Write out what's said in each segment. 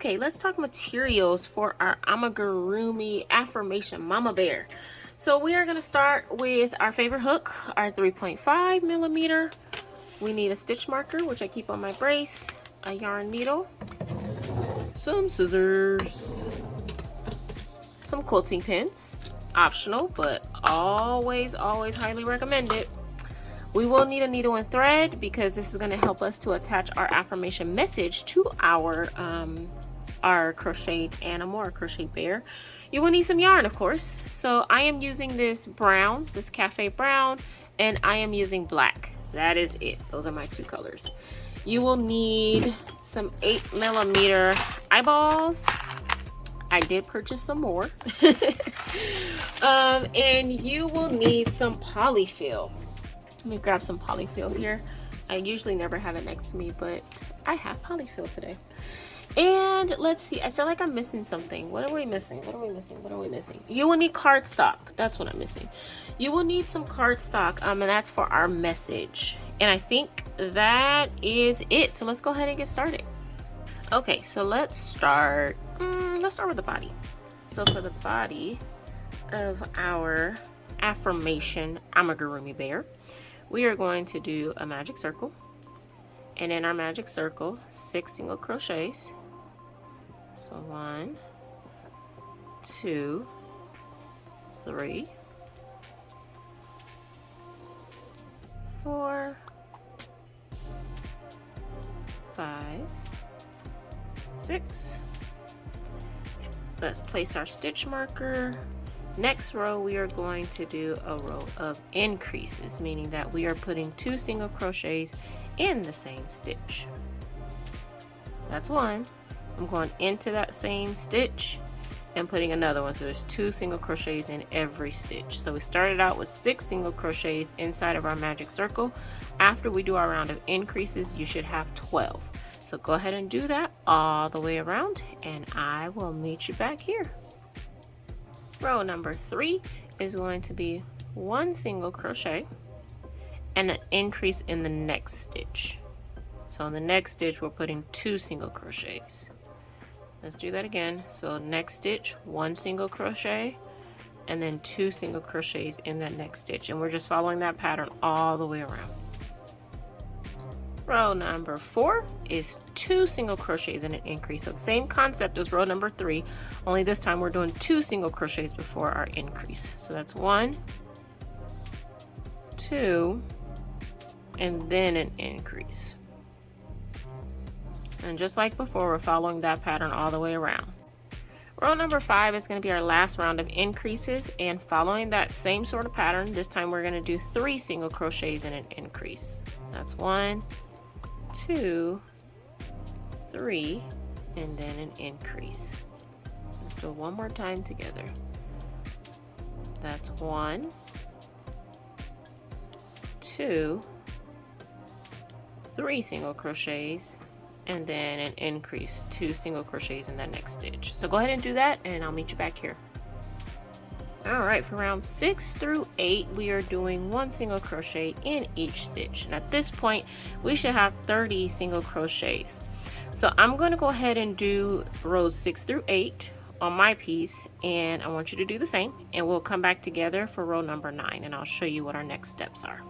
Okay, let's talk materials for our Amigurumi Affirmation Mama Bear. So we are going to start with our favorite hook, our 3.5 millimeter. We need a stitch marker, which I keep on my brace, a yarn needle, some scissors, some quilting pins, optional, but always highly recommended. We will need a needle and thread because this is going to help us to attach our affirmation message to our crocheted animal, our crochet bear. You will need some yarn, of course. So I am using this brown, this cafe brown, and I am using black. That is it. Those are my two colors. You will need some 8 millimeter eyeballs. I did purchase some more. And you will need some polyfill. Let me grab some polyfill here. I usually never have it next to me, but I have polyfill today. And let's see, I feel like I'm missing something. What are we missing? What are we missing? What are we missing? You will need cardstock. That's what I'm missing. You will need some cardstock, and that's for our message. And I think that is it. So let's go ahead and get started. Okay, so let's start with the body. So for the body of our affirmation Amigurumi bear, we are going to do a magic circle, and in our magic circle 6 single crochets. So 1, 2, 3, 4, 5, 6. Let's place our stitch marker. Next row, we are going to do a row of increases, meaning that we are putting 2 single crochets in the same stitch. That's one. I'm going into that same stitch and putting another one. So there's 2 single crochets in every stitch. So we started out with 6 single crochets inside of our magic circle. After we do our round of increases, you should have 12. So go ahead and do that all the way around, and I will meet you back here. Row number 3 is going to be 1 single crochet and an increase in the next stitch. So in the next stitch, we're putting 2 single crochets. Let's do that again. So next stitch, 1 single crochet, and then 2 single crochets in that next stitch. And we're just following that pattern all the way around. Row number 4 is 2 single crochets and an increase. So same concept as row number 3, only this time we're doing 2 single crochets before our increase. So that's 1, 2, and then an increase. And just like before, we're following that pattern all the way around. Row number 5 is going to be our last round of increases, and following that same sort of pattern, this time we're going to do 3 single crochets and an increase. That's 1, 2, 3, and then an increase. Let's do it one more time together. That's 1, 2, 3 single crochets, and then an increase, 2 single crochets in that next stitch. So go ahead and do that, and I'll meet you back here. Alright, for round 6 through 8, we are doing 1 single crochet in each stitch. And at this point, we should have 30 single crochets. So I'm going to go ahead and do rows 6 through 8 on my piece, and I want you to do the same, and we'll come back together for row number 9, and I'll show you what our next steps are.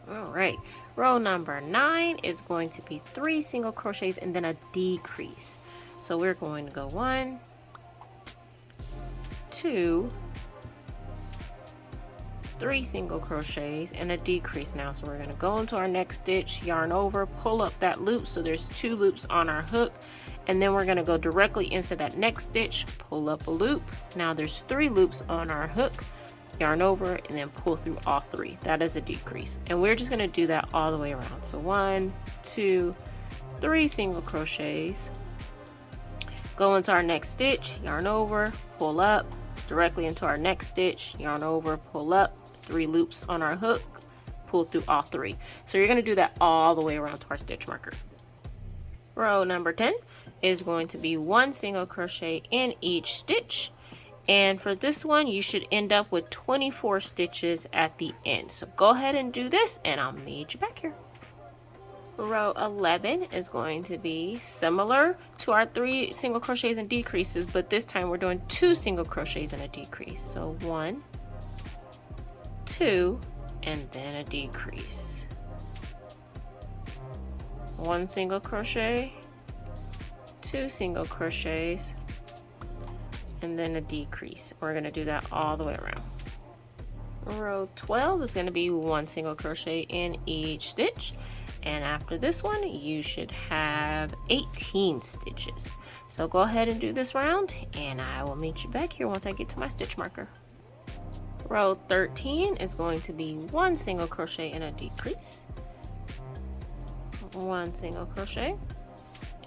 Alright, row number 9 is going to be 3 single crochets and then a decrease. So we're going to go 1, 2, 3 single crochets and a decrease now. So we're going to go into our next stitch, yarn over, pull up that loop, so there's 2 loops on our hook, and then we're going to go directly into that next stitch, pull up a loop. Now there's 3 loops on our hook, yarn over, and then pull through all 3. That is a decrease, and we're just going to do that all the way around. So 1, 2, 3 single crochets, go into our next stitch, yarn over, pull up, directly into our next stitch, yarn over, pull up, 3 loops on our hook, pull through all 3. So you're going to do that all the way around to our stitch marker. Row number 10 is going to be 1 single crochet in each stitch, and for this one you should end up with 24 stitches at the end. So go ahead and do this, and I'll meet you back here. Row 11 is going to be similar to our 3 single crochets and decreases, but this time we're doing 2 single crochets and a decrease. So 1, 2, and then a decrease. 1 single crochet, 2 single crochets, and then a decrease. We're going to do that all the way around. Row 12 is going to be 1 single crochet in each stitch, and after this one you should have 18 stitches. So go ahead and do this round, and I will meet you back here once I get to my stitch marker. Row 13 is going to be 1 single crochet and a decrease, 1 single crochet,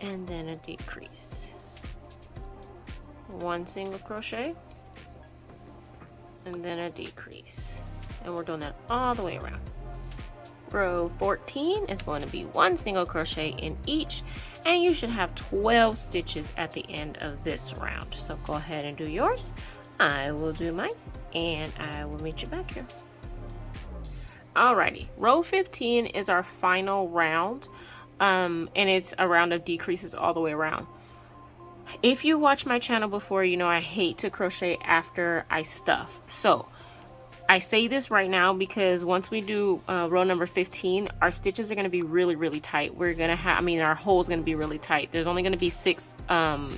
and then a decrease, 1 single crochet, and then a decrease, and we're doing that all the way around. Row 14 is going to be 1 single crochet in each, and you should have 12 stitches at the end of this round. So go ahead and do yours. I will do mine, and I will meet you back here. Alrighty, row 15 is our final round, and it's a round of decreases all the way around. If you watch my channel before, you know I hate to crochet after I stuff. So I say this right now because once we do row number 15, our stitches are going to be really tight. We're going to have, our hole is going to be really tight. There's only going to be 6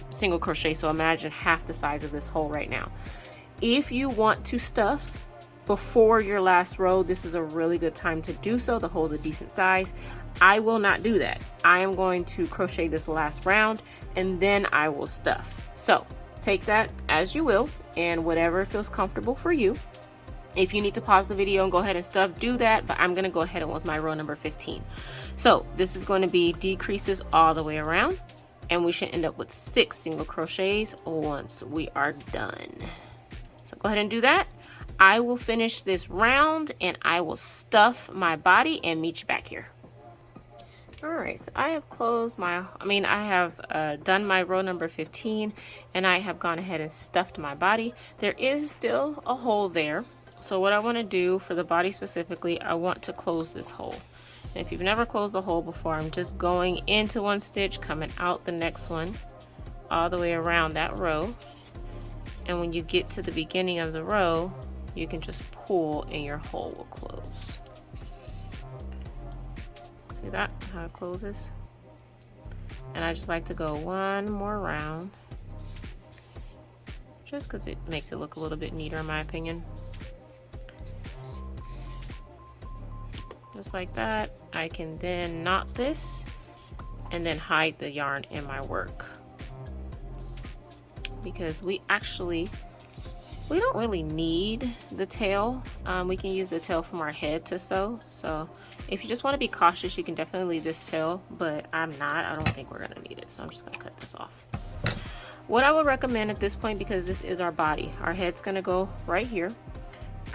single crochet, so imagine half the size of this hole right now. If you want to stuff before your last row, this is a really good time to do so. The hole is a decent size. I will not do that. I am going to crochet this last round, and then I will stuff. So take that as you will, and whatever feels comfortable for you. If you need to pause the video and go ahead and stuff, do that, but I'm going to go ahead and with my row number 15. So this is going to be decreases all the way around, and we should end up with 6 single crochets once we are done. So go ahead and do that. I will finish this round, and I will stuff my body and meet you back here. Alright, so I have closed my, I have done my row number 15, and I have gone ahead and stuffed my body. There is still a hole there. So what I want to do for the body specifically, I want to close this hole. And if you've never closed the hole before, I'm just going into one stitch, coming out the next one, all the way around that row. And when you get to the beginning of the row, you can just pull and your hole will close. See that, how it closes? And I just like to go one more round, just because it makes it look a little bit neater in my opinion. Just like that. I can then knot this and then hide the yarn in my work, because we don't really need the tail. We can use the tail from our head to sew. So if you just want to be cautious, you can definitely leave this tail, but I don't think we're gonna need it, so I'm just gonna cut this off. What I would recommend at this point, because this is our body, our head's gonna go right here,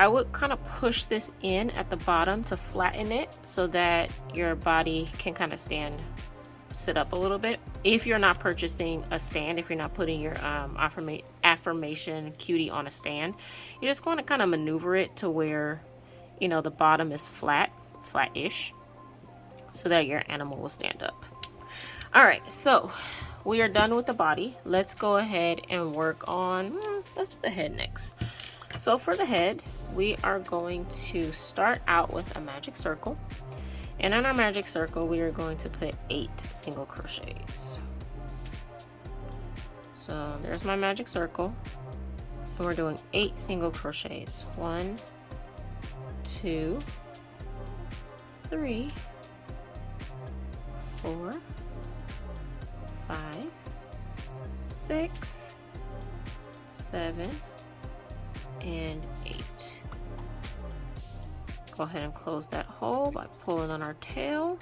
I would kind of push this in at the bottom to flatten it so that your body can kind of sit up a little bit. If you're not purchasing a stand, if you're not putting your Affirmation cutie on a stand, you just want to kind of maneuver it to where, you know, the bottom is flat-ish, so that your animal will stand up. All right, so we are done with the body. Let's go ahead and work on, let's do the head next. So for the head, we are going to start out with a magic circle. And in our magic circle, we are going to put 8 single crochets. So there's my magic circle. And we're doing 8 single crochets. 1, 2, 3, 4, 5, 6, 7, and 8. Go ahead and close that hole by pulling on our tail.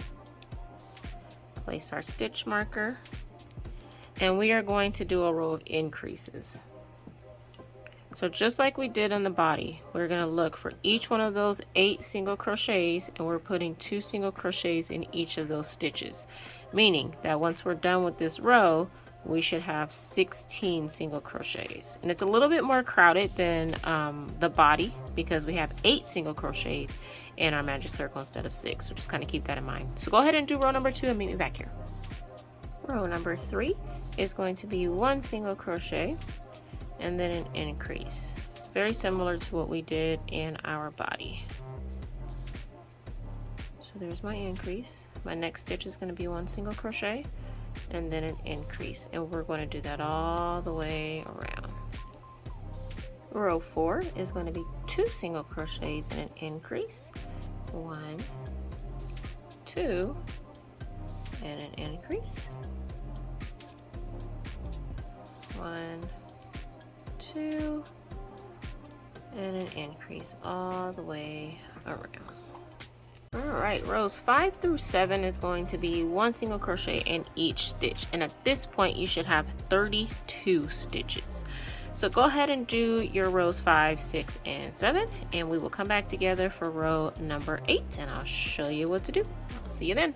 Place our stitch marker, and we are going to do a row of increases. So just like we did on the body, we're going to look for each one of those 8 single crochets, and we're putting 2 single crochets in each of those stitches, meaning that once we're done with this row, we should have 16 single crochets. And it's a little bit more crowded than the body because we have 8 single crochets in our magic circle instead of 6. So just kind of keep that in mind. So go ahead and do row number 2 and meet me back here. Row number 3 is going to be 1 single crochet and then an increase. Very similar to what we did in our body. So there's my increase. My next stitch is going to be 1 single crochet and then an increase, and we're going to do that all the way around. Row 4 is going to be 2 single crochets and an increase, 1, 2, and an increase, 1, 2, and an increase all the way around. Alright, rows 5 through 7 is going to be 1 single crochet in each stitch, and at this point you should have 32 stitches. So go ahead and do your rows 5, 6, and 7, and we will come back together for row number 8 and I'll show you what to do. I'll see you then.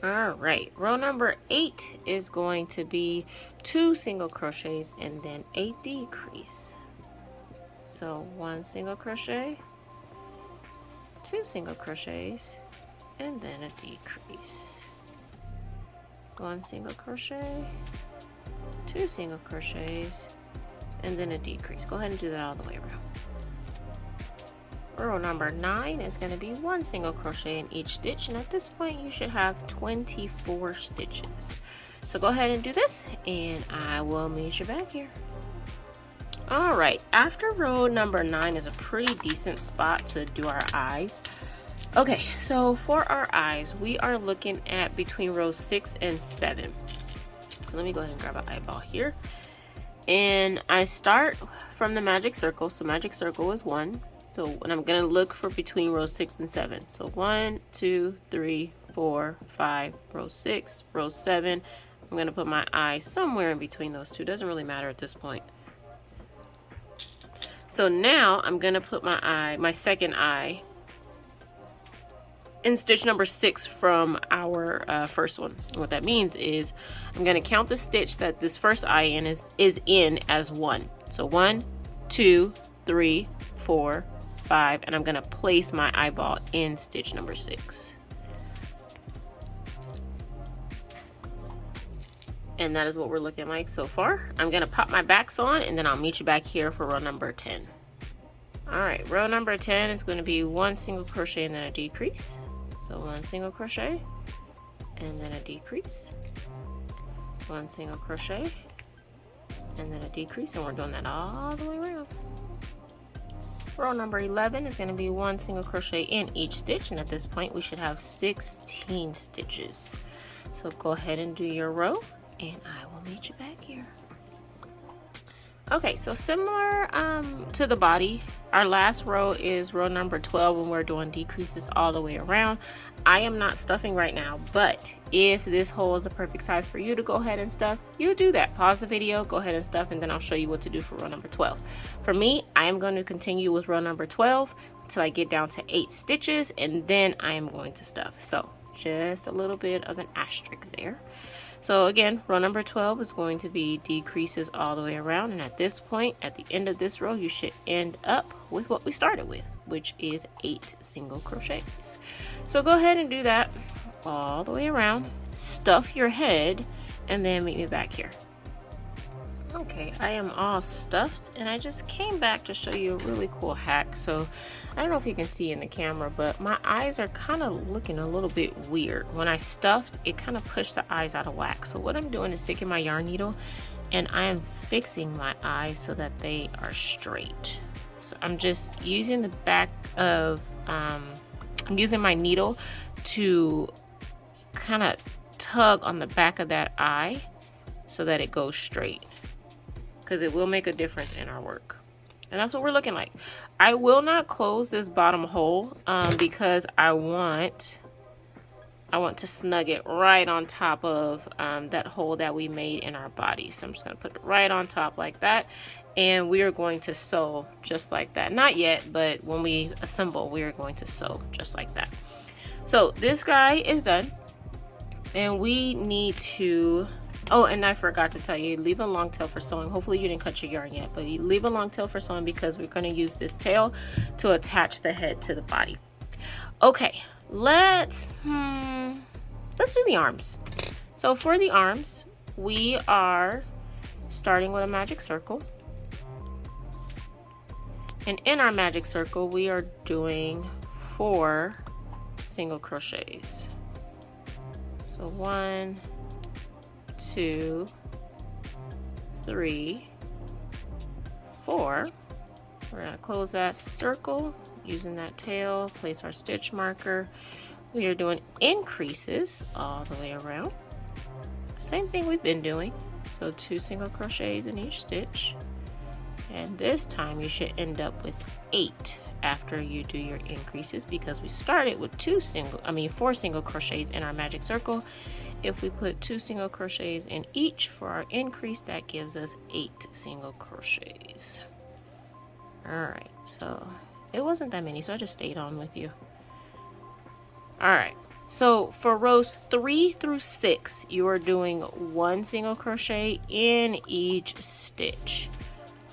Alright, row number 8 is going to be 2 single crochets and then a decrease. So 1 single crochet, 2 single crochets, and then a decrease. 1 single crochet, 2 single crochets, and then a decrease. Go ahead and do that all the way around. Row number 9 is going to be 1 single crochet in each stitch, and at this point you should have 24 stitches. So go ahead and do this and I will meet you back here. Alright, after row number 9 is a pretty decent spot to do our eyes. Okay, so for our eyes, we are looking at between rows 6 and 7. So let me go ahead and grab an eyeball here. And I start from the magic circle. So magic circle is 1. So and I'm going to look for between rows 6 and 7. So 1, 2, 3, 4, 5, row 6, row 7. I'm going to put my eye somewhere in between those two. Doesn't really matter at this point. So now I'm going to put my eye, my second eye, in stitch number 6 from our first one. And what that means is I'm going to count the stitch that this first eye is in as 1. So 1, 2, 3, 4, 5, and I'm going to place my eyeball in stitch number 6. And that is what we're looking like so far. I'm going to pop my backs on and then I'll meet you back here for row number 10. Alright, row number 10 is going to be 1 single crochet and then a decrease. So 1 single crochet and then a decrease. 1 single crochet and then a decrease, and we're doing that all the way around. Row number 11 is going to be 1 single crochet in each stitch, and at this point we should have 16 stitches. So go ahead and do your row and I will meet you back here. Okay, so similar to the body, our last row is row number 12 when we're doing decreases all the way around. I am not stuffing right now, but if this hole is the perfect size for you to go ahead and stuff, you do that. Pause the video, go ahead and stuff, and then I'll show you what to do for row number 12. For me, I am going to continue with row number 12 until I get down to 8 stitches, and then I am going to stuff. So just a little bit of an asterisk there. So again, row number 12 is going to be decreases all the way around, and at this point, at the end of this row, you should end up with what we started with, which is 8 single crochets. So go ahead and do that all the way around, stuff your head, and then meet me back here. Okay, I am all stuffed, and I just came back to show you a really cool hack. So I don't know if you can see in the camera, but my eyes are kind of looking a little bit weird. When I stuffed, it kind of pushed the eyes out of whack. So what I'm doing is taking my yarn needle and I am fixing my eyes so that they are straight. So I'm just using the back of I'm using my needle to kind of tug on the back of that eye so that it goes straight, because it will make a difference in our work. And that's what we're looking like. I will not close this bottom hole because I want to snug it right on top of that hole that we made in our body. So I'm just going to put it right on top like that, and we are going to sew just like that. Not yet, but when we assemble, we are going to sew just like that. So this guy is done, and we need to Oh, and I forgot to tell you, leave a long tail for sewing. Hopefully you didn't cut your yarn yet, but you leave a long tail for sewing because we're going to use this tail to attach the head to the body. Okay, let's do the arms. So for the arms, we are starting with a magic circle. And in our magic circle, we are doing 4 single crochets. So 1, 2, 3, 4. We're going to close that circle using that tail, place our stitch marker. We are doing increases all the way around. Same thing we've been doing. So 2 single crochets in each stitch. And this time you should end up with 8 after you do your increases, because we started with 4 single crochets in our magic circle. If we put 2 single crochets in each for our increase, that gives us 8 single crochets. Alright, so it wasn't that many, so I just stayed on with you. Alright, so for rows 3 through 6, you are doing 1 single crochet in each stitch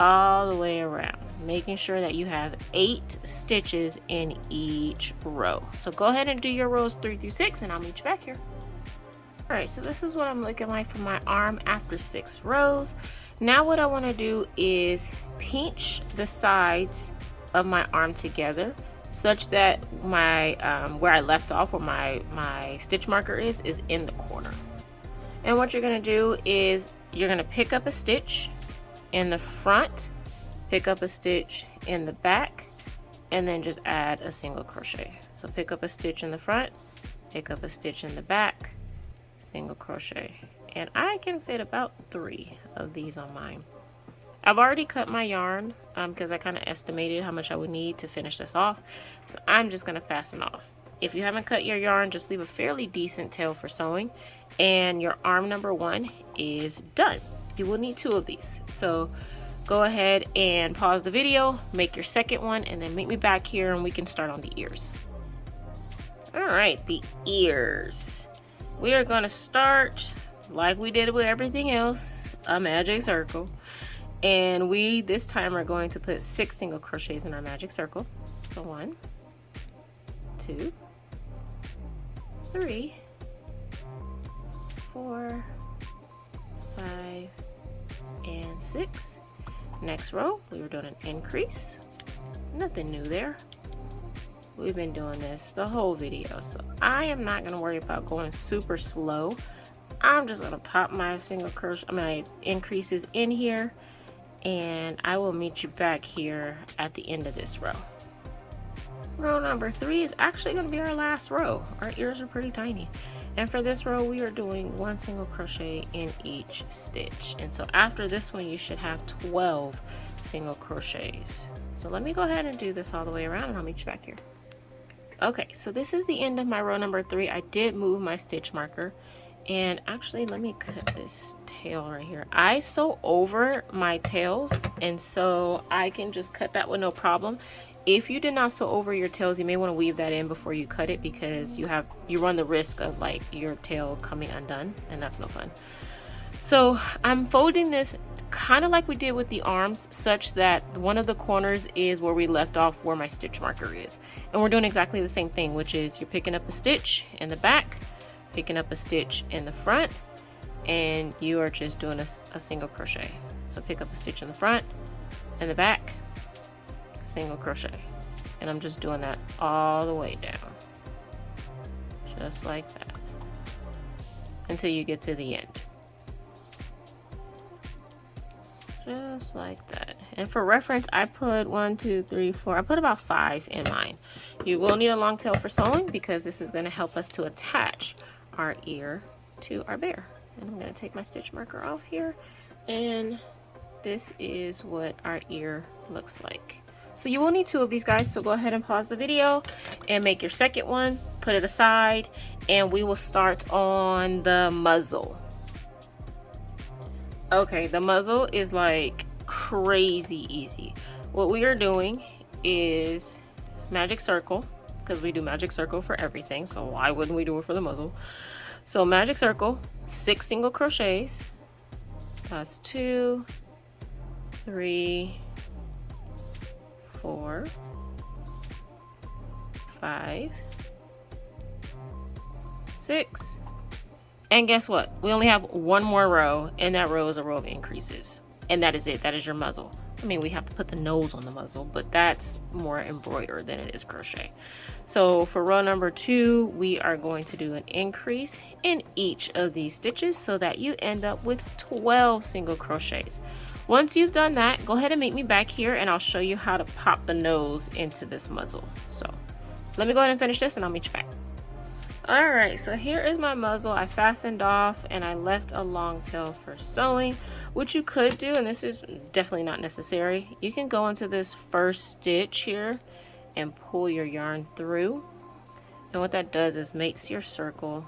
all the way around, making sure that you have 8 stitches in each row. So go ahead and do your rows 3 through 6 and I'll meet you back here. Alright, so this is what I'm looking like for my arm after 6 rows. Now what I want to do is pinch the sides of my arm together such that my where I left off, where my stitch marker is in the corner. And what you're going to do is you're going to pick up a stitch in the front, pick up a stitch in the back, and then just add a single crochet. So pick up a stitch in the front, pick up a stitch in the back, single crochet. And I can fit about 3 of these on mine. I've already cut my yarn because I kind of estimated how much I would need to finish this off. So I'm just going to fasten off. If you haven't cut your yarn, just leave a fairly decent tail for sewing. And your arm number 1 is done. You will need 2 of these. So go ahead and pause the video, make your second one, and then meet me back here and we can start on the ears. All right, the ears. We are going to start like we did with everything else, a magic circle. And we this time are going to put 6 single crochets in our magic circle. So 1, 2, 3, 4, 5, and 6. Next row, we were doing an increase. Nothing new there. We've been doing this the whole video, so I am not going to worry about going super slow. I'm just going to pop my my increases in here, and I will meet you back here at the end of this row. Row number 3 is actually going to be our last row. Our ears are pretty tiny. And for this row, we are doing 1 single crochet in each stitch. And so after this one, you should have 12 single crochets. So let me go ahead and do this all the way around and I'll meet you back here. Okay, so this is the end of my row number 3. I did move my stitch marker. And actually, let me cut this tail right here. I sew over my tails, and so I can just cut that with no problem. If you did not sew over your tails, you may want to weave that in before you cut it, because you run the risk of like your tail coming undone, and that's no fun. So I'm folding this kind of like we did with the arms, such that one of the corners is where we left off, where my stitch marker is. And we're doing exactly the same thing, which is you're picking up a stitch in the back, picking up a stitch in the front, and you are just doing a single crochet. So pick up a stitch in the front, in the back, single crochet, and I'm just doing that all the way down, just like that, until you get to the end, just like that. And for reference, I put 1, 2, 3, 4, I put about 5 in mine. You will need a long tail for sewing, because this is going to help us to attach our ear to our bear. And I'm going to take my stitch marker off here, and this is what our ear looks like. So you will need 2 of these, guys, so go ahead and pause the video and make your second one, put it aside, and we will start on the muzzle. Okay, the muzzle is like crazy easy. What we are doing is magic circle, because we do magic circle for everything, so why wouldn't we do it for the muzzle? So magic circle, 6 single crochets. That's 2, 3, 4, 5, 6. And guess what? We only have one more row, and that row is a row of increases. And that is it. That is your muzzle. I mean, we have to put the nose on the muzzle, but that's more embroider than it is crochet. So for row number 2, we are going to do an increase in each of these stitches so that you end up with 12 single crochets. Once you've done that, go ahead and meet me back here and I'll show you how to pop the nose into this muzzle. So let me go ahead and finish this and I'll meet you back. Alright, so here is my muzzle. I fastened off and I left a long tail for sewing. What you could do, and this is definitely not necessary, you can go into this first stitch here and pull your yarn through. And what that does is makes your circle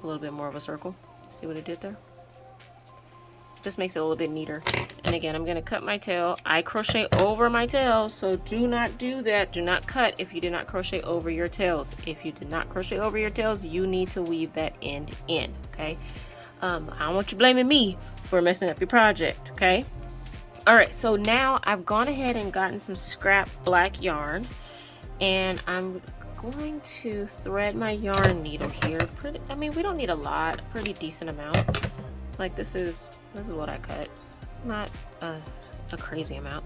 a little bit more of a circle. See what it did there? Just makes it a little bit neater. And again, I'm going to cut my tail. I crochet over my tail, so do not do that. Do not cut if you did not crochet over your tails. If you did not crochet over your tails, you need to weave that end in, okay? I don't want you blaming me for messing up your project, okay? All right, so now I've gone ahead and gotten some scrap black yarn, and I'm going to thread my yarn needle here. I mean, we don't need a lot, a pretty decent amount. Like this is what I cut, not a crazy amount.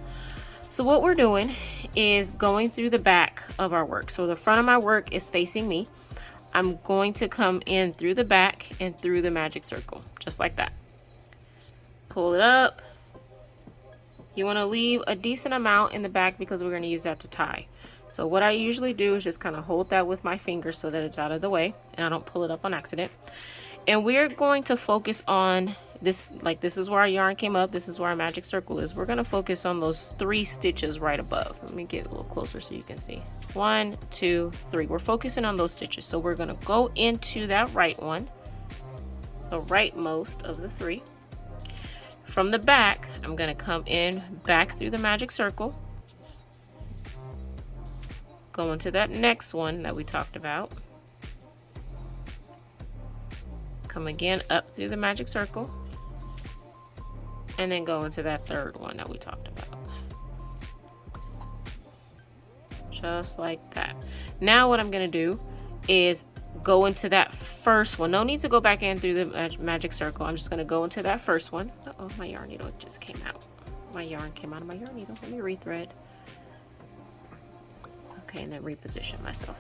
So what we're doing is going through the back of our work. So the front of my work is facing me. I'm going to come in through the back and through the magic circle, just like that. Pull it up. You want to leave a decent amount in the back because we're going to use that to tie. So what I usually do is just kind of hold that with my finger so that it's out of the way and I don't pull it up on accident. And we're going to focus on this, like this is where our yarn came up, this is where our magic circle is. We're going to focus on those 3 stitches right above. Let me get a little closer so you can see. 1, 2, 3. We're focusing on those stitches. So we're going to go into that right one, the rightmost of the 3. From the back, I'm going to come in back through the magic circle, go into that next one that we talked about, come again up through the magic circle, and then go into that third one that we talked about. Just like that. Now what I'm going to do is go into that first one. No need to go back in through the magic circle. I'm just going to go into that first one. Uh-oh, my yarn needle just came out. My yarn came out of my yarn needle. Let me rethread. Okay, and then reposition myself.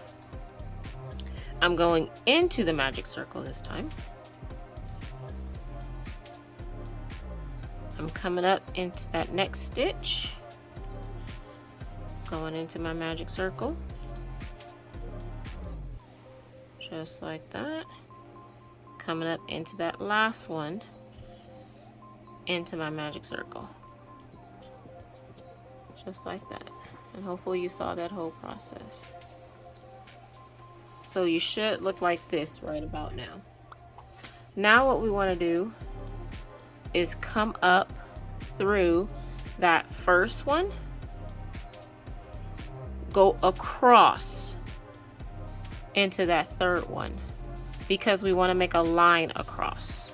I'm going into the magic circle this time. I'm coming up into that next stitch, going into my magic circle, just like that, coming up into that last one, into my magic circle, just like that. And hopefully you saw that whole process. So you should look like this right about now. Now what we want to do is come up through that first one, go across into that third one because we want to make a line across.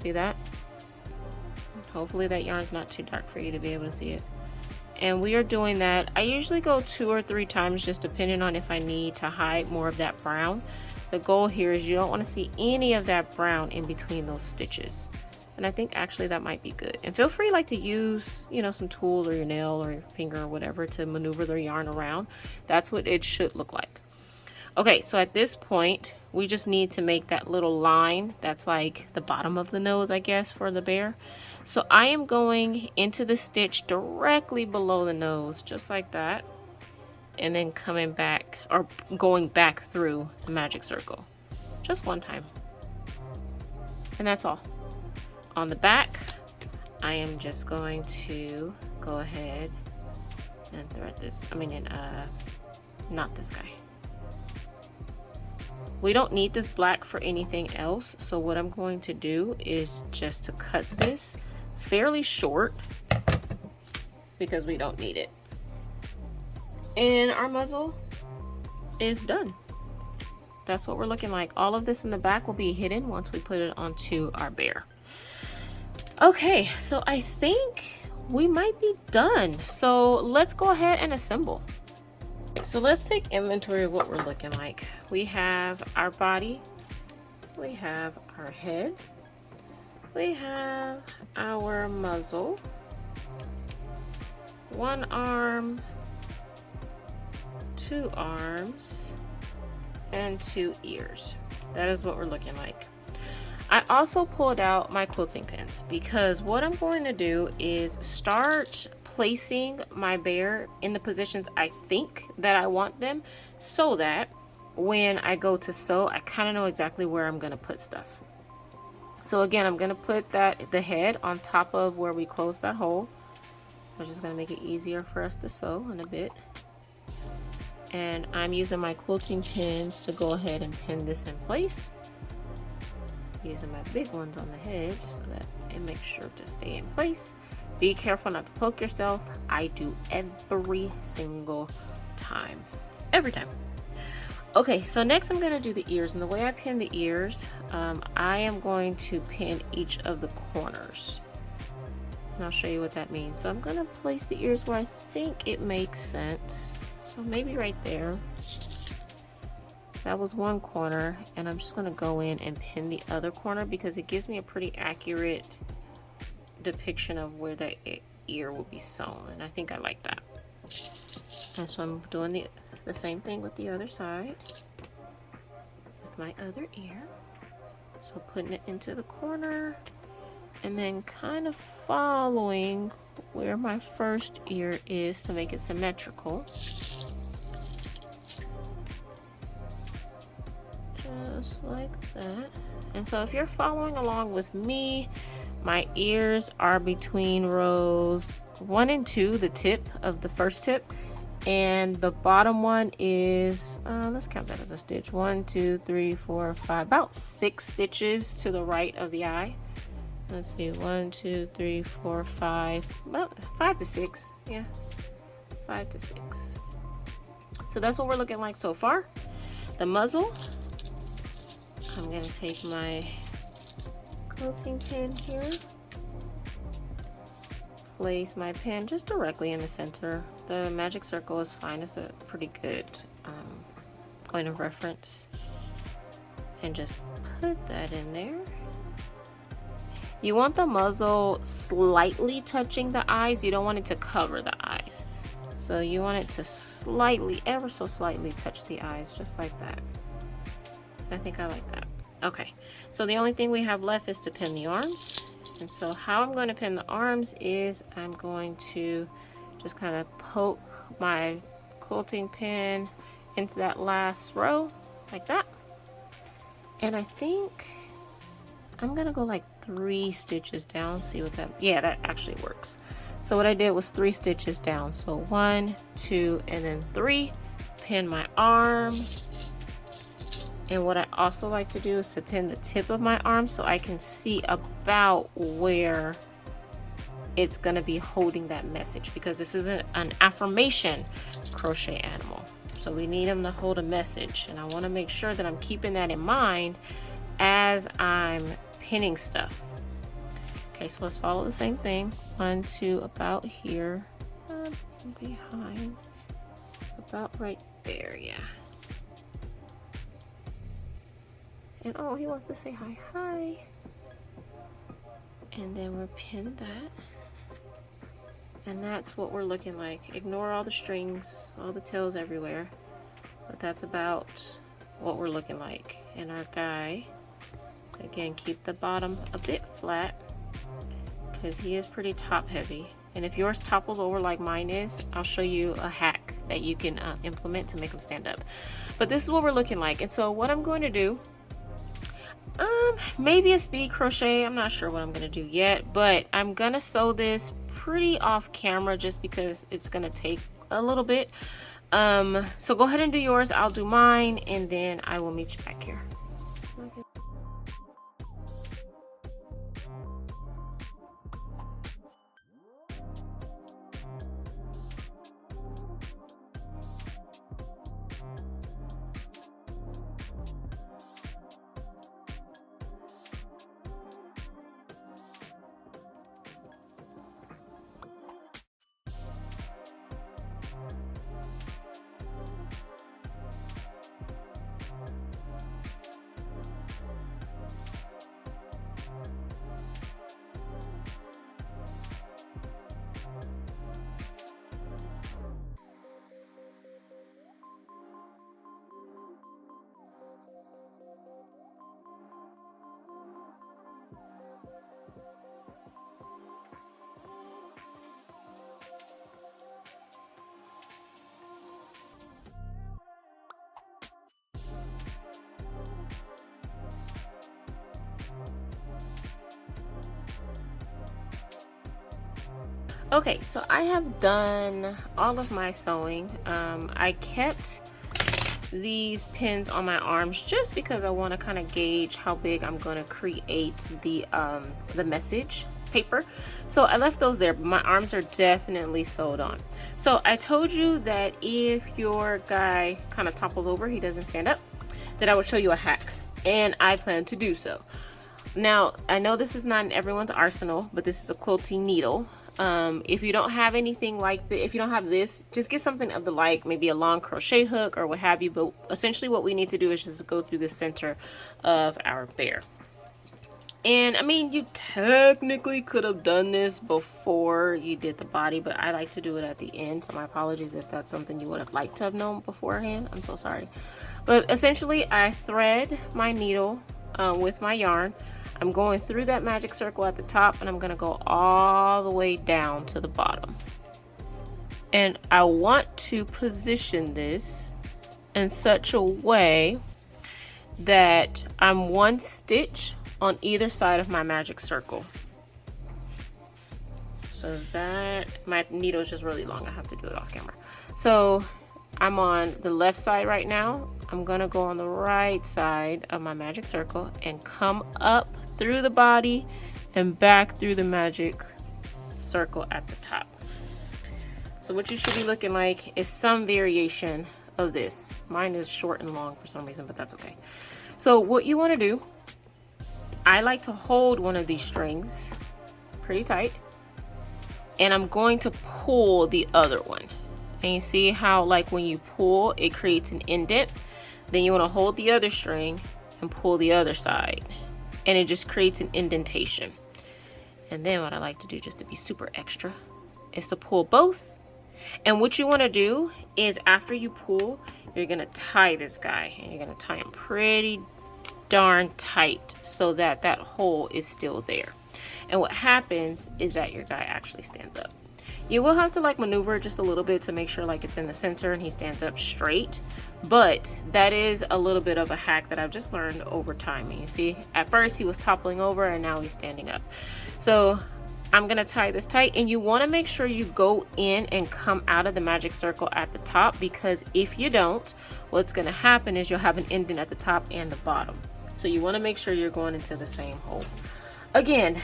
See that? Hopefully that yarn's not too dark for you to be able to see it. And we are doing that. I usually go 2 or 3 times just depending on if I need to hide more of that brown. The goal here is you don't want to see any of that brown in between those stitches. And I think actually that might be good. And feel free like to use, you know, some tools or your nail or your finger or whatever to maneuver the yarn around. That's what it should look like. Okay, so at this point, we just need to make that little line that's like the bottom of the nose, I guess, for the bear. So I am going into the stitch directly below the nose, just like that. And then coming back, or going back through the magic circle. Just one time. And that's all. On the back, I am just going to go ahead and thread this. Not this guy. We don't need this black for anything else. So what I'm going to do is just to cut this fairly short because we don't need it. And our muzzle is done. That's what we're looking like. All of this in the back will be hidden once we put it onto our bear. Okay, so I think we might be done. So let's go ahead and assemble. So let's take inventory of what we're looking like. We have our body, we have our head, we have our muzzle, one arm, two arms, and two ears. That is what we're looking like. I also pulled out my quilting pins because what I'm going to do is start placing my bear in the positions I think that I want them, so that when I go to sew, I kind of know exactly where I'm going to put stuff. So again, I'm going to put the head on top of where we closed that hole, which is going to make it easier for us to sew in a bit. And I'm using my quilting pins to go ahead and pin this in place. Using my big ones on the head so that it makes sure to stay in place. Be careful not to poke yourself. I do every single time. Every time. Okay, so next I'm going to do the ears. And the way I pin the ears, I am going to pin each of the corners. And I'll show you what that means. So I'm going to place the ears where I think it makes sense. So maybe right there. That was one corner, and I'm just going to go in and pin the other corner because it gives me a pretty accurate depiction of where the ear will be sewn, and I think I like that. And so I'm doing the same thing with the other side with my other ear. So putting it into the corner and then kind of following where my first ear is to make it symmetrical. Just like that. And so if you're following along with me, my ears are between rows 1 and 2, the tip of the first tip, and the bottom one is let's count that as a stitch. 1, 2, 3, 4, 5, about 6 stitches to the right of the eye. Let's see, 1, 2, 3, 4, 5, about 5 to 6. Yeah, 5 to 6. So that's what we're looking like so far. The muzzle, I'm going to take my quilting pin here, place my pin just directly in the center. The magic circle is fine. It's a pretty good point of reference. And just put that in there. You want the muzzle slightly touching the eyes. You don't want it to cover the eyes. So you want it to slightly, ever so slightly touch the eyes, just like that. I think I like that. Okay, so the only thing we have left is to pin the arms. And so how I'm going to pin the arms is I'm going to just kind of poke my quilting pin into that last row like that. And I think I'm gonna go like 3 stitches down, see what that, yeah, that actually works. So what I did was 3 stitches down. So 1, 2, and then 3, pin my arm. And what I also like to do is to pin the tip of my arm so I can see about where it's gonna be holding that message, because this is an affirmation crochet animal. So we need them to hold a message, and I wanna make sure that I'm keeping that in mind as I'm pinning stuff. Okay, so let's follow the same thing. 1, 2, about here, behind, about right there, yeah. And oh, he wants to say hi, hi. And then we're pinned that. And that's what we're looking like. Ignore all the strings, all the tails everywhere. But that's about what we're looking like. And our guy, again, keep the bottom a bit flat because he is pretty top heavy. And if yours topples over like mine is, I'll show you a hack that you can implement to make them stand up. But this is what we're looking like. And so what I'm going to do, maybe a speed crochet, I'm not sure what I'm gonna do yet, but I'm gonna sew this pretty off camera just because it's gonna take a little bit. So go ahead and do yours, I'll do mine, and then I will meet you back here. Okay. Okay, so I have done all of my sewing. I kept these pins on my arms just because I want to kind of gauge how big I'm going to create the message paper. So I left those there, but my arms are definitely sewed on. So I told you that if your guy kind of topples over, he doesn't stand up, that I would show you a hack, and I plan to do so. Now, I know this is not in everyone's arsenal, but this is a quilting needle. If you don't have anything like this, if you don't have this, just get something of the like, maybe a long crochet hook or what have you. But essentially what we need to do is just go through the center of our bear. And I mean, you technically could have done this before you did the body, but I like to do it at the end. So my apologies if that's something you would have liked to have known beforehand. I'm so sorry. But essentially I thread my needle with my yarn. I'm going through that magic circle at the top, and I'm going to go all the way down to the bottom. And I want to position this in such a way that I'm one stitch on either side of my magic circle. So that, my needle is just really long. I have to do it off camera. So I'm on the left side right now. I'm gonna go on the right side of my magic circle and come up through the body and back through the magic circle at the top. So what you should be looking like is some variation of this. Mine is short and long for some reason, but that's okay. So what you want to do, I like to hold one of these strings pretty tight, and I'm going to pull the other one. And you see how, like, when you pull, it creates an indent. Then you want to hold the other string and pull the other side, and it just creates an indentation. And then what I like to do, just to be super extra, is to pull both. And what you want to do is, after you pull, you're going to tie this guy, and you're going to tie him pretty darn tight so that that hole is still there. And what happens is that your guy actually stands up. You will have to like maneuver just a little bit to make sure like it's in the center and he stands up straight, but that is a little bit of a hack that I've just learned over time. And you see, at first he was toppling over and now he's standing up. So I'm gonna tie this tight, and you want to make sure you go in and come out of the magic circle at the top, because if you don't, what's gonna happen is you'll have an indent at the top and the bottom. So you want to make sure you're going into the same hole. Again,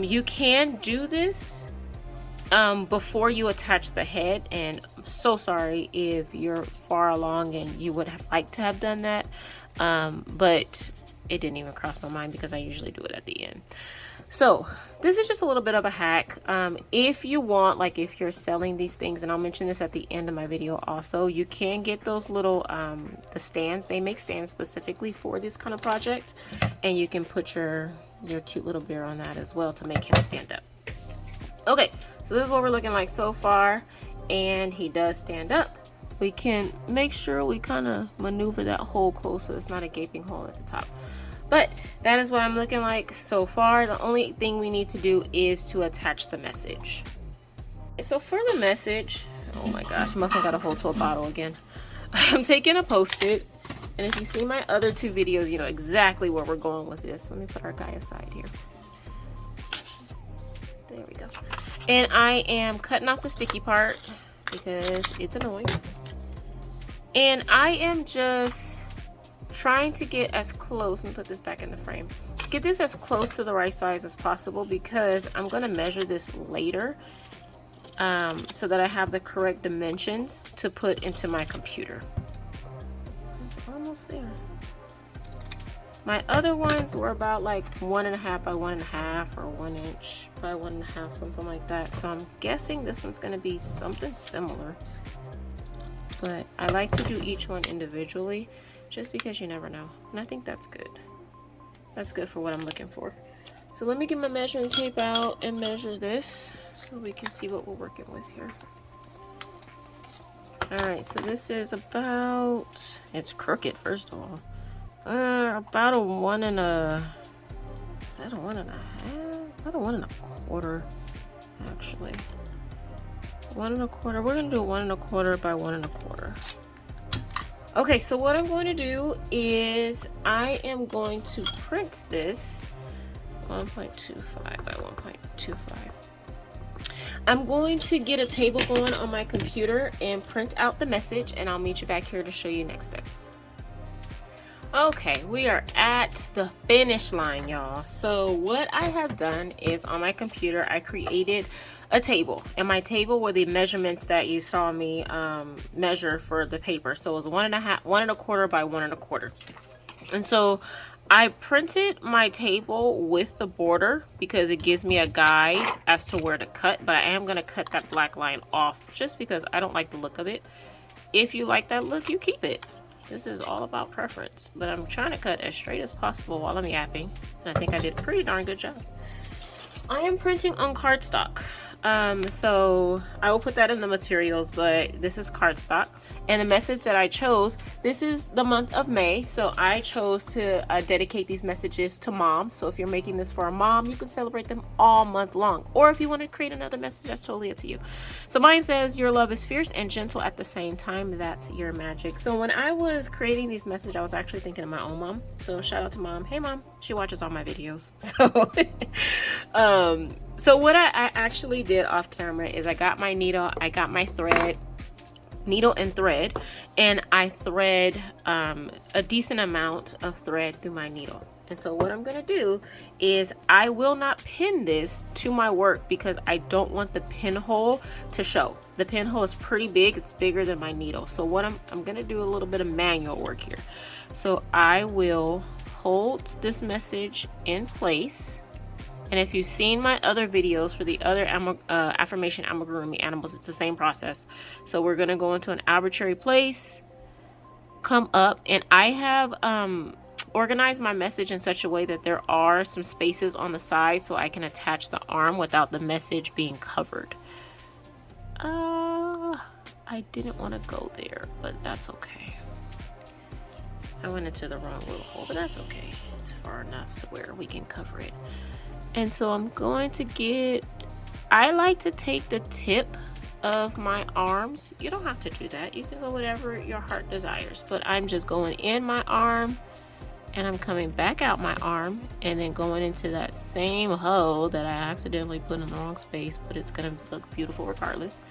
you can do this before you attach the head, and I'm so sorry if you're far along and you would have liked to have done that, but it didn't even cross my mind because I usually do it at the end. So this is just a little bit of a hack. If you want, like if you're selling these things, and I'll mention this at the end of my video also, you can get those little the stands. They make stands specifically for this kind of project, and you can put your cute little bear on that as well to make him stand up. Okay, so this is what we're looking like so far, and he does stand up. We can make sure we kind of maneuver that hole close so it's not a gaping hole at the top. But that is what I'm looking like so far. The only thing we need to do is to attach the message. So for the message, oh my gosh, Muffin got a hold to a bottle again. I'm taking a Post-it, and if you see my other two videos, you know exactly where we're going with this. Let me put our guy aside here. There we go. And I am cutting off the sticky part because it's annoying. And I am just trying to get as close, let me put this back in the frame, get this as close to the right size as possible, because I'm going to measure this later so that I have the correct dimensions to put into my computer. It's almost there. My other ones were about like 1.5 by 1.5 or 1 inch by 1.5, something like that. So I'm guessing this one's going to be something similar, but I like to do each one individually just because you never know. And I think that's good. That's good for what I'm looking for. So let me get my measuring tape out and measure this so we can see what we're working with here. Alright, so this is about, it's crooked first of all. About a 1 1/2, is that a 1 1/2? About a 1 1/4 actually. 1 1/4, we're gonna do 1 1/4 by 1 1/4. Okay, so what I'm going to do is I am going to print this 1.25 by 1.25. I'm going to get a table going on my computer and print out the message, and I'll meet you back here to show you next steps. Okay, we are at the finish line, y'all. So what I have done is on my computer, I created a table, and my table were the measurements that you saw me measure for the paper. So it was 1.5, 1 1/4 by 1 1/4. And so I printed my table with the border because it gives me a guide as to where to cut, but I am going to cut that black line off just because I don't like the look of it. If you like that look, you keep it. This is all about preference, but I'm trying to cut as straight as possible while I'm yapping, and I think I did a pretty darn good job. I am printing on cardstock. So I will put that in the materials, but this is cardstock. And the message that I chose, this is the month of May, so I chose to dedicate these messages to mom. So if you're making this for a mom, you can celebrate them all month long. Or if you want to create another message, that's totally up to you. So mine says, your love is fierce and gentle at the same time. That's your magic. So when I was creating these messages, I was actually thinking of my own mom. So shout out to mom. Hey mom, she watches all my videos. So what I actually did off camera is I got my needle, I got my thread, needle and thread, and I thread a decent amount of thread through my needle. And so what I'm going to do is I will not pin this to my work because I don't want the pinhole to show. The pinhole is pretty big. It's bigger than my needle. So what I'm going to do a little bit of manual work here. So I will hold this message in place. And if you've seen my other videos for the other affirmation amigurumi animals, it's the same process. So we're going to go into an arbitrary place, come up, and I have organized my message in such a way that there are some spaces on the side so I can attach the arm without the message being covered. I didn't want to go there, but that's okay. I went into the wrong little hole, but that's okay. It's far enough to where we can cover it. And so I'm going to get, I like to take the tip of my arms. You don't have to do that. You can go whatever your heart desires, but I'm just going in my arm and I'm coming back out my arm and then going into that same hole that I accidentally put in the wrong space, but it's going to look beautiful regardless.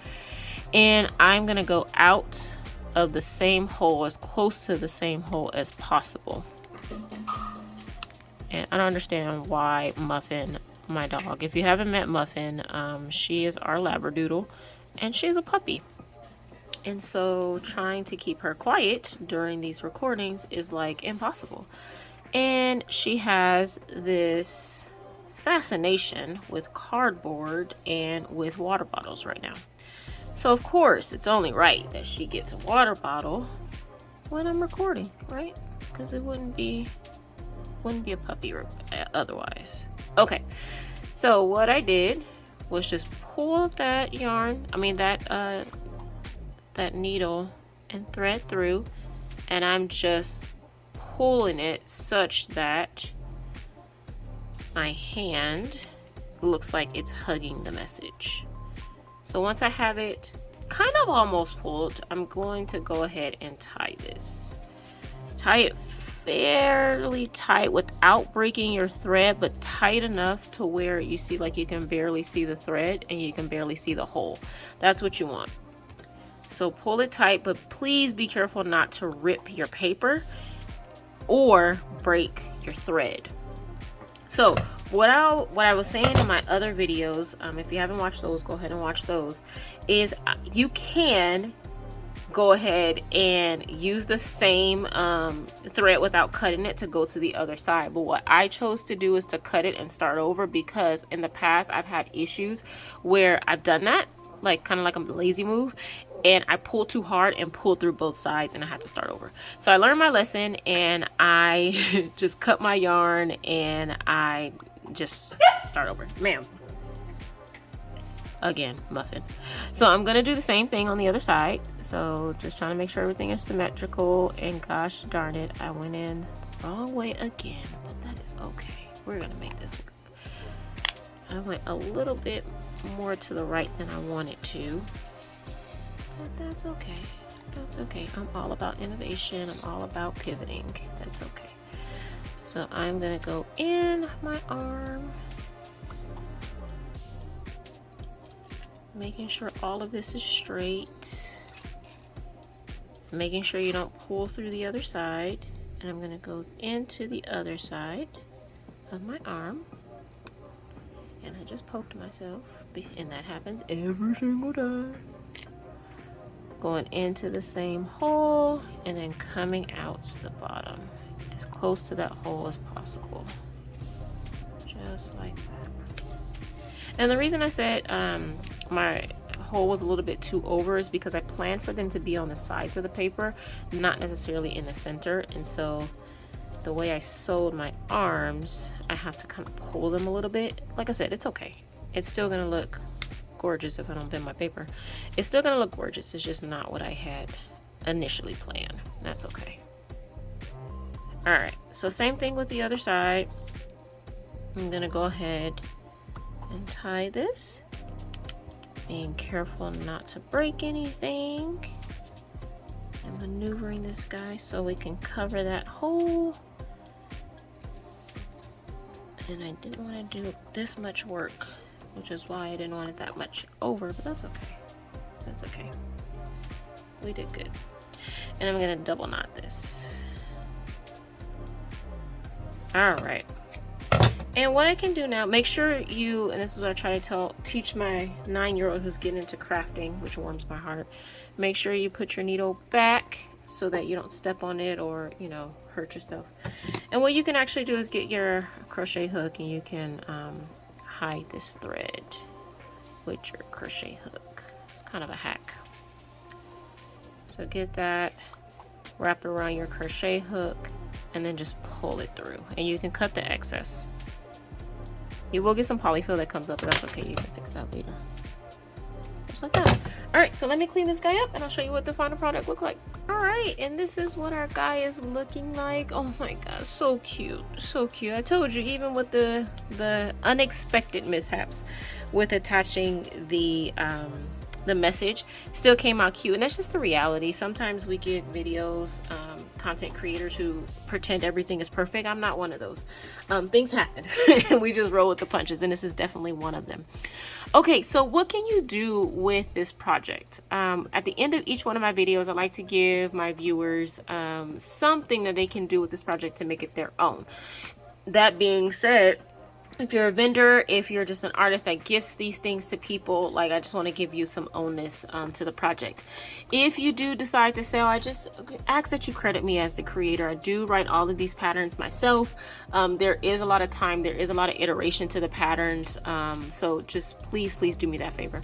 And I'm going to go out of the same hole, as close to the same hole as possible. And I don't understand why Muffin, my dog, if you haven't met Muffin, she is our Labradoodle and she's a puppy. And so trying to keep her quiet during these recordings is like impossible. And she has this fascination with cardboard and with water bottles right now. So of course it's only right that she gets a water bottle when I'm recording, right? Because it wouldn't be a puppy otherwise. Okay, so what I did was just pull that yarn, that needle and thread through, and I'm just pulling it such that my hand looks like it's hugging the message. So once I have it kind of almost pulled, I'm going to go ahead and tie this. Tie it fairly tight without breaking your thread, but tight enough to where you see, like, you can barely see the thread and you can barely see the hole. That's what you want. So pull it tight, but please be careful not to rip your paper or break your thread. So what I was saying in my other videos, if you haven't watched those, go ahead and watch those, is you can go ahead and use the same thread without cutting it to go to the other side. But what I chose to do is to cut it and start over, because in the past I've had issues where I've done that, like kind of like a lazy move, and I pulled too hard and pulled through both sides and I had to start over. So I learned my lesson and I just cut my yarn and I just start over. Ma'am. Again, Muffin. So I'm gonna do the same thing on the other side. So just trying to make sure everything is symmetrical, and gosh darn it, I went in the wrong way again, but that is okay. We're gonna make this work. I went a little bit more to the right than I wanted to, but that's okay. That's okay. I'm all about innovation. I'm all about pivoting. That's okay. So I'm gonna go in my arm. Making sure all of this is straight. Making sure you don't pull through the other side. And I'm gonna go into the other side of my arm. And I just poked myself, and that happens every single time. Going into the same hole and then coming out to the bottom as close to that hole as possible. Just like that. And the reason I said my hole was a little bit too over is because I planned for them to be on the sides of the paper, not necessarily in the center. And so the way I sewed my arms, I have to kind of pull them a little bit. Like I said, it's okay. It's still gonna look gorgeous if I don't bend my paper. It's still gonna look gorgeous. It's just not what I had initially planned. That's okay. All right, so same thing with the other side. I'm gonna go ahead and tie this, being careful not to break anything, and maneuvering this guy so we can cover that hole. And I didn't want to do this much work, which is why I didn't want it that much over, but that's okay. That's okay. We did good. And I'm gonna double knot this. All right. And what I can do now, make sure you, and this is what I try to teach my 9-year-old who's getting into crafting, which warms my heart. Make sure you put your needle back so that you don't step on it or, you know, hurt yourself. And what you can actually do is get your crochet hook, and you can hide this thread with your crochet hook. Kind of a hack. So get that, wrap it around your crochet hook, and then just pull it through. And you can cut the excess. You will get some polyfill that comes up, but that's okay. You can fix that later. Just like that. All right, so let me clean this guy up and I'll show you what the final product looks like. All right, and this is what our guy is looking like. Oh my gosh, so cute, so cute. I told you, even with the unexpected mishaps with attaching the message, still came out cute. And that's just the reality. Sometimes we get videos, content creators who pretend everything is perfect. I'm not one of those. Things happen and we just roll with the punches, and this is definitely one of them. Okay, so what can you do with this project? At the end of each one of my videos, I like to give my viewers something that they can do with this project to make it their own. That being said, if you're a vendor, if you're just an artist that gifts these things to people, like, I just want to give you some onus to the project. If you do decide to sell, I just ask that you credit me as the creator. I do write all of these patterns myself. There is a lot of time, there is a lot of iteration to the patterns, so just please do me that favor.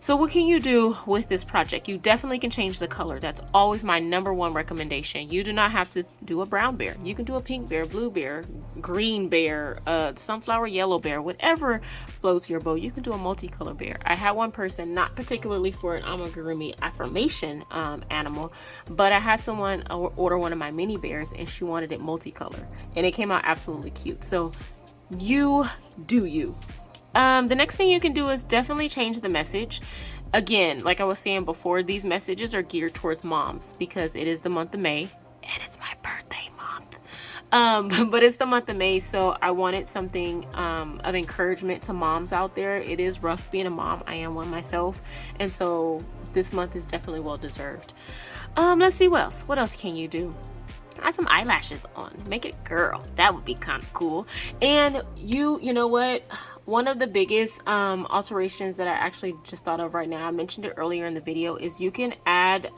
So what can you do with this project? You definitely can change the color. That's always my #1 recommendation. You do not have to do a brown bear. You can do a pink bear, blue bear, green bear, sunflower yellow bear, whatever floats your boat. You can do a multicolor bear. I had one person, not particularly for an Amigurumi Affirmation animal, but I had someone order one of my mini bears and she wanted it multicolor, and it came out absolutely cute. So you do you. The next thing you can do is definitely change the message. Again, like I was saying before, these messages are geared towards moms because it is the month of May and it's my birthday month. But it's the month of May, so I wanted something of encouragement to moms out there. It is rough being a mom. I am one myself, and so this month is definitely well deserved. Let's see what else. What else can you do? Add some eyelashes on, make it girl. That would be kind of cool. And you know what, one of the biggest alterations that I actually just thought of right now, I mentioned it earlier in the video, is you can add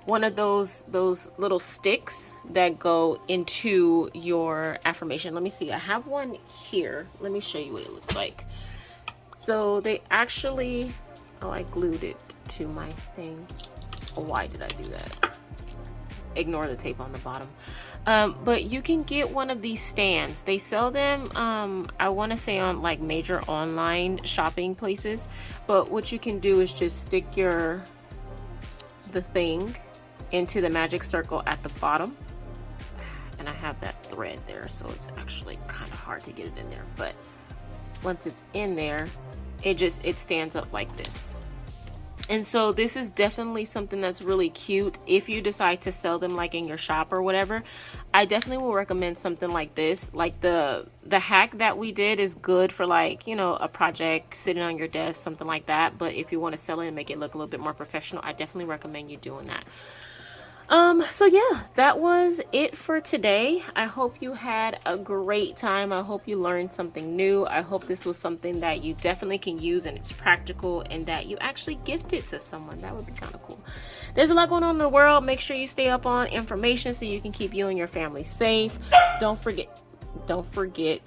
one of those little sticks that go into your affirmation. Let me see, I have one here. Let me show you what it looks like. So they actually, oh, I glued it to my thing. Why did I do that? Ignore the tape on the bottom. But you can get one of these stands. They sell them, I want to say on like major online shopping places. But what you can do is just stick the thing into the magic circle at the bottom. And I have that thread there, so it's actually kind of hard to get it in there. But once it's in there, it stands up like this. And so this is definitely something that's really cute if you decide to sell them like in your shop or whatever. I definitely will recommend something like this. Like the hack that we did is good for, like, you know, a project sitting on your desk, something like that. But if you want to sell it and make it look a little bit more professional, I definitely recommend you doing that. So yeah, that was it for today. I hope you had a great time. I hope you learned something new. I hope this was something that you definitely can use and it's practical, and that you actually gift it to someone. That would be kind of cool. There's a lot going on in the world. Make sure you stay up on information so you can keep you and your family safe. Don't forget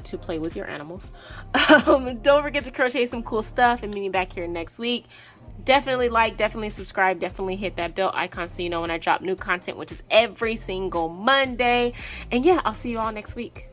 to play with your animals. Don't forget to crochet some cool stuff, and meet me back here next week. Definitely like, definitely subscribe, definitely hit that bell icon so you know when I drop new content, which is every single Monday. And yeah, I'll see you all next week.